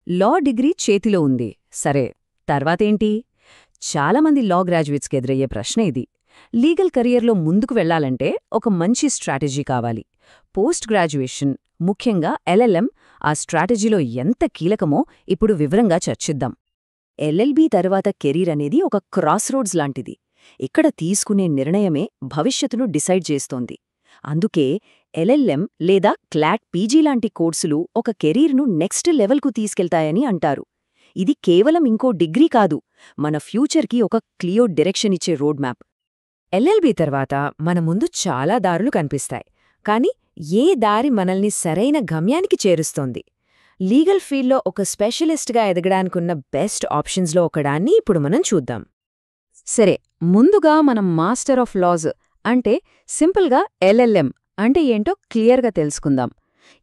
Law degree చేతిలో ఉంది, సరే తర్వాతేంటి? చాలామంది లా గ్రాడ్యుయేట్స్కి ఎదురయ్యే ప్రశ్న ఇది. లీగల్ కెరియర్లో ముందుకు వెళ్లాలంటే ఒక మంచి స్ట్రాటజీ కావాలి. పోస్ట్ గ్రాడ్యుయేషన్, ముఖ్యంగా ఎల్ఎల్ఎం, ఆ స్ట్రాటజీలో ఎంత కీలకమో ఇప్పుడు వివరంగా చర్చిద్దాం. ఎల్ఎల్బీ తర్వాత కెరీర్ అనేది ఒక క్రాస్ రోడ్స్ లాంటిది. ఇక్కడ తీసుకునే నిర్ణయమే భవిష్యత్తును డిసైడ్ చేస్తోంది. అందుకే ఎల్ఎల్ఎం లేదా క్లాట్ పీజీ లాంటి కోర్సులు ఒక కెరీర్ను నెక్స్ట్ లెవెల్కు తీసుకెళ్తాయని అంటారు. ఇది కేవలం ఇంకో డిగ్రీ కాదు, మన ఫ్యూచర్కి ఒక క్లియర్ డైరెక్షన్ ఇచ్చే రోడ్ మ్యాప్. ఎల్ఎల్బీ తర్వాత మన ముందు చాలా దారులు కనిపిస్తాయి, కానీ ఏ దారి మనల్ని సరైన గమ్యానికి చేరుస్తోంది? లీగల్ ఫీల్డ్లో ఒక స్పెషలిస్ట్గా ఎదగడానికున్న బెస్ట్ ఆప్షన్స్లో ఒకదాన్ని ఇప్పుడు మనం చూద్దాం. సరే, ముందుగా మనం మాస్టర్ ఆఫ్ లాస్ అంటే సింపుల్గా ఎల్ఎల్ఎం అంటే ఏంటో క్లియర్గా తెలుసుకుందాం.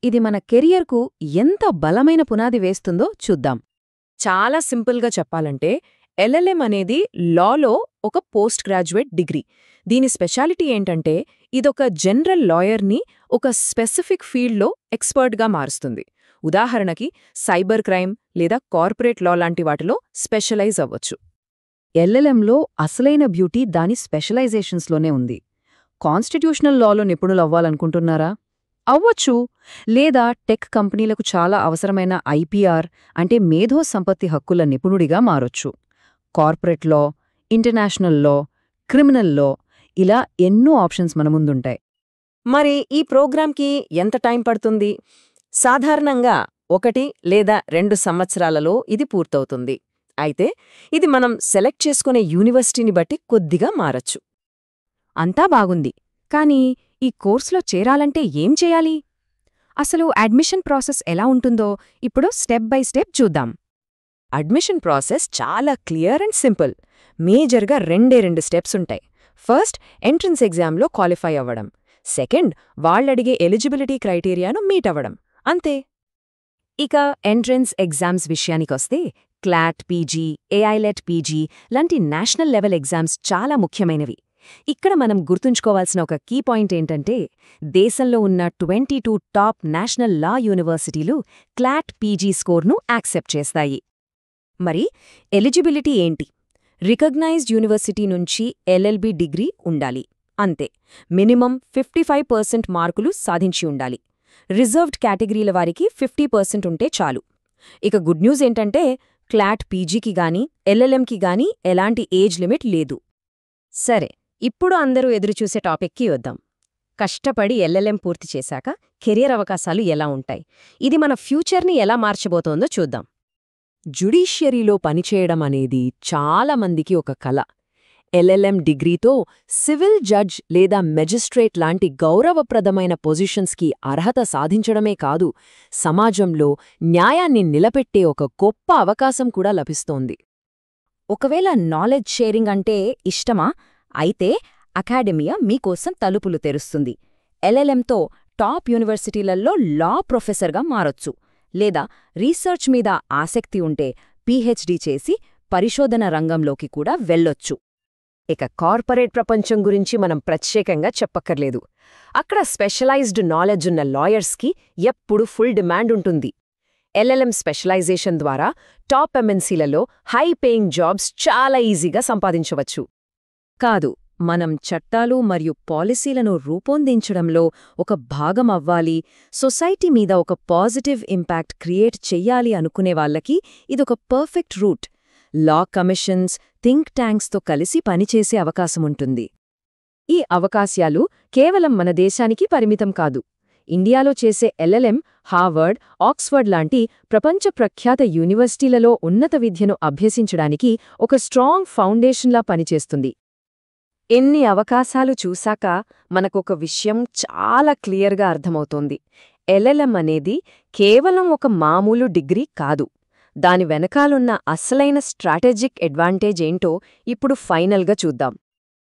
ఇది మన కెరియర్కు ఎంత బలమైన పునాది వేస్తుందో చూద్దాం. చాలా సింపుల్గా చెప్పాలంటే ఎల్ఎల్ఎం అనేది లాలో ఒక పోస్ట్ గ్రాడ్యుయేట్ డిగ్రీ. దీని స్పెషాలిటీ ఏంటంటే ఇదొక జనరల్ లాయర్ని ఒక స్పెసిఫిక్ ఫీల్డ్లో ఎక్స్పర్ట్గా మారుస్తుంది. ఉదాహరణకి సైబర్ క్రైమ్ లేదా కార్పొరేట్ లా లాంటి వాటిలో స్పెషలైజ్ అవ్వచ్చు. ఎల్ఎల్ఎంలో అసలైన బ్యూటీ దాని స్పెషలైజేషన్స్లోనే ఉంది. కాన్స్టిట్యూషనల్ లాలో నిపుణులవ్వాలనుకుంటున్నారా? అవ్వచ్చు. లేదా టెక్ కంపెనీలకు చాలా అవసరమైన ఐపీఆర్ అంటే మేధో సంపత్తి హక్కుల నిపుణుడిగా మారొచ్చు. Corporate law, international law, criminal లా, ఇలా ఎన్నో ఆప్షన్స్ మన ముందుంటాయి. మరి ఈ ప్రోగ్రాంకి ఎంత టైం పడుతుంది? సాధారణంగా 1 లేదా 2 సంవత్సరాలలో ఇది పూర్తవుతుంది. అయితే ఇది మనం సెలెక్ట్ చేసుకునే యూనివర్సిటీని బట్టి కొద్దిగా మారచ్చు. అంతా బాగుంది, కానీ ఈ కోర్సులో చేరాలంటే ఏం చేయాలి? అసలు అడ్మిషన్ ప్రాసెస్ ఎలా ఉంటుందో ఇప్పుడు స్టెప్ బై స్టెప్ చూద్దాం. అడ్మిషన్ ప్రాసెస్ చాలా క్లియర్ అండ్ సింపుల్. మేజర్గా 2 స్టెప్స్ ఉంటాయి. ఫస్ట్, ఎంట్రన్స్ ఎగ్జామ్లో క్వాలిఫై అవ్వడం. సెకండ్, వాళ్ళడిగే ఎలిజిబిలిటీ క్రైటీరియాను మీట్ అవ్వడం. అంతే. ఇక ఎంట్రన్స్ ఎగ్జామ్స్ విషయానికొస్తే క్లాట్ పీజీ, ఏఐలెట్ పీజీ లాంటి నేషనల్ లెవెల్ ఎగ్జామ్స్ చాలా ముఖ్యమైనవి. ఇక్కడ మనం గుర్తుంచుకోవాల్సిన ఒక కీ పాయింట్ ఏంటంటే దేశంలో ఉన్న 22 టాప్ నేషనల్ లా యూనివర్సిటీలు క్లాట్ పీజీ స్కోర్ను యాక్సెప్ట్ చేస్తాయి. మరి ఎలిజిబిలిటీ ఏంటి? రికగ్నైజ్డ్ యూనివర్సిటీ నుంచి ఎల్ఎల్బీ డిగ్రీ ఉండాలి, అంతే. మినిమం 55% మార్కులు సాధించి ఉండాలి. రిజర్వ్డ్ కేటగిరీల వారికి 50% ఉంటే చాలు. ఇక గుడ్ న్యూస్ ఏంటంటే క్లాట్ పీజీకి గానీ ఎల్ఎల్ఎంకి గానీ ఎలాంటి ఏజ్ లిమిట్ లేదు. సరే, ఇప్పుడు అందరూ ఎదురుచూసే టాపిక్కి వద్దాం. కష్టపడి ఎల్ఎల్ఎం పూర్తి చేశాక కెరియర్ అవకాశాలు ఎలా ఉంటాయి? ఇది మన ఫ్యూచర్ని ఎలా మార్చబోతోందో చూద్దాం. జ్యుడీషియరీలో పనిచేయడం అనేది చాలా మందికి ఒక కల. ఎల్ఎల్ఎం డిగ్రీతో సివిల్ జడ్జ్ లేదా మెజిస్ట్రేట్ లాంటి గౌరవప్రదమైన పొజిషన్స్కి అర్హత సాధించడమే కాదు, సమాజంలో న్యాయాన్ని నిలబెట్టే ఒక గొప్ప అవకాశం కూడా లభిస్తోంది. ఒకవేళ నాలెడ్జ్ షేరింగ్ అంటే ఇష్టమా? అయితే అకాడమియా మీకోసం తలుపులు తెరుస్తుంది. ఎల్ఎల్ఎంతో టాప్ యూనివర్సిటీలలో లా ప్రొఫెసర్గా మారొచ్చు. లేదా రీసెర్చ్ మీద ఆసక్తి ఉంటే పీహెచ్డీ చేసి పరిశోధన రంగంలోకి కూడా వెళ్ళొచ్చు. ఇక కార్పొరేట్ ప్రపంచం గురించి మనం ప్రత్యేకంగా చెప్పక్కర్లేదు. అక్కడ స్పెషలైజ్డ్ నాలెడ్జ్ ఉన్న లాయర్స్కి ఎప్పుడు ఫుల్ డిమాండ్ ఉంటుంది. ఎల్ఎల్ఎం స్పెషలైజేషన్ ద్వారా టాప్ ఎంఎన్సీలలో హై పేయింగ్ జాబ్స్ చాలా ఈజీగా సంపాదించవచ్చు. కాదు, మనం చట్టాలు మరియు పాలసీలను రూపొందించడంలో ఒక భాగం అవ్వాలి, సొసైటీ మీద ఒక పాజిటివ్ ఇంపాక్ట్ క్రియేట్ చెయ్యాలి అనుకునే వాళ్ళకి ఇదొక పర్ఫెక్ట్ రూట్. లా కమిషన్స్, థింక్ ట్యాంక్స్తో కలిసి పనిచేసే అవకాశముంటుంది. ఈ అవకాశాలు కేవలం మన దేశానికి పరిమితం కాదు. ఇండియాలో చేసే ఎల్ఎల్ఎం హార్వర్డ్, ఆక్స్ఫర్డ్ లాంటి ప్రపంచ ప్రఖ్యాత యూనివర్సిటీలలో ఉన్నత విద్యను అభ్యసించడానికి ఒక స్ట్రాంగ్ ఫౌండేషన్లా పనిచేస్తుంది. ఎన్ని అవకాశాలు చూశాక మనకొక విషయం చాలా క్లియర్గా అర్థమవుతోంది. ఎల్ఎల్ఎం అనేది కేవలం ఒక మామూలు డిగ్రీ కాదు. దాని వెనకాలున్న అసలైన స్ట్రాటజిక్ అడ్వాంటేజ్ ఏంటో ఇప్పుడు ఫైనల్గా చూద్దాం.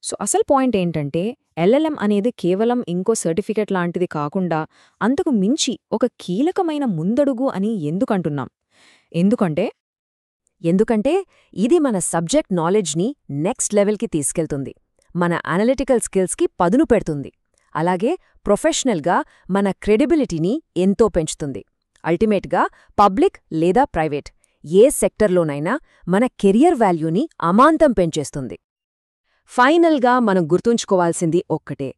సో అసలు పాయింట్ ఏంటంటే ఎల్ఎల్ఎం అనేది కేవలం ఇంకో సర్టిఫికెట్ లాంటిది కాకుండా అంతకు మించి ఒక కీలకమైన ముందడుగు అని ఎందుకంటున్నాం? ఎందుకంటే ఇది మన సబ్జెక్ట్ నాలెడ్జ్ని నెక్స్ట్ లెవెల్కి తీసుకెళ్తుంది, మన అనలిటికల్ స్కిల్స్కి పదును పెడుతుంది, అలాగే ప్రొఫెషనల్గా మన క్రెడిబిలిటీని ఎంతో పెంచుతుంది. అల్టిమేట్గా పబ్లిక్ లేదా ప్రైవేట్ ఏ సెక్టర్లోనైనా మన కెరియర్ వాల్యూని అమాంతం పెంచేస్తుంది. ఫైనల్గా మనం గుర్తుంచుకోవాల్సింది ఒక్కటే,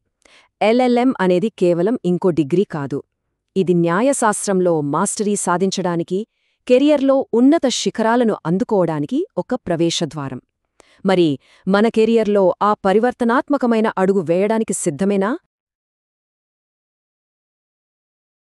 ఎల్ఎల్ఎం అనేది కేవలం ఇంకో డిగ్రీ కాదు. ఇది న్యాయశాస్త్రంలో మాస్టరీ సాధించడానికి, కెరియర్లో ఉన్నత శిఖరాలను అందుకోవడానికి ఒక ప్రవేశద్వారం. మరి మన కెరియర్లో ఆ పరివర్తనాత్మకమైన అడుగు వేయడానికి సిద్ధమేనా?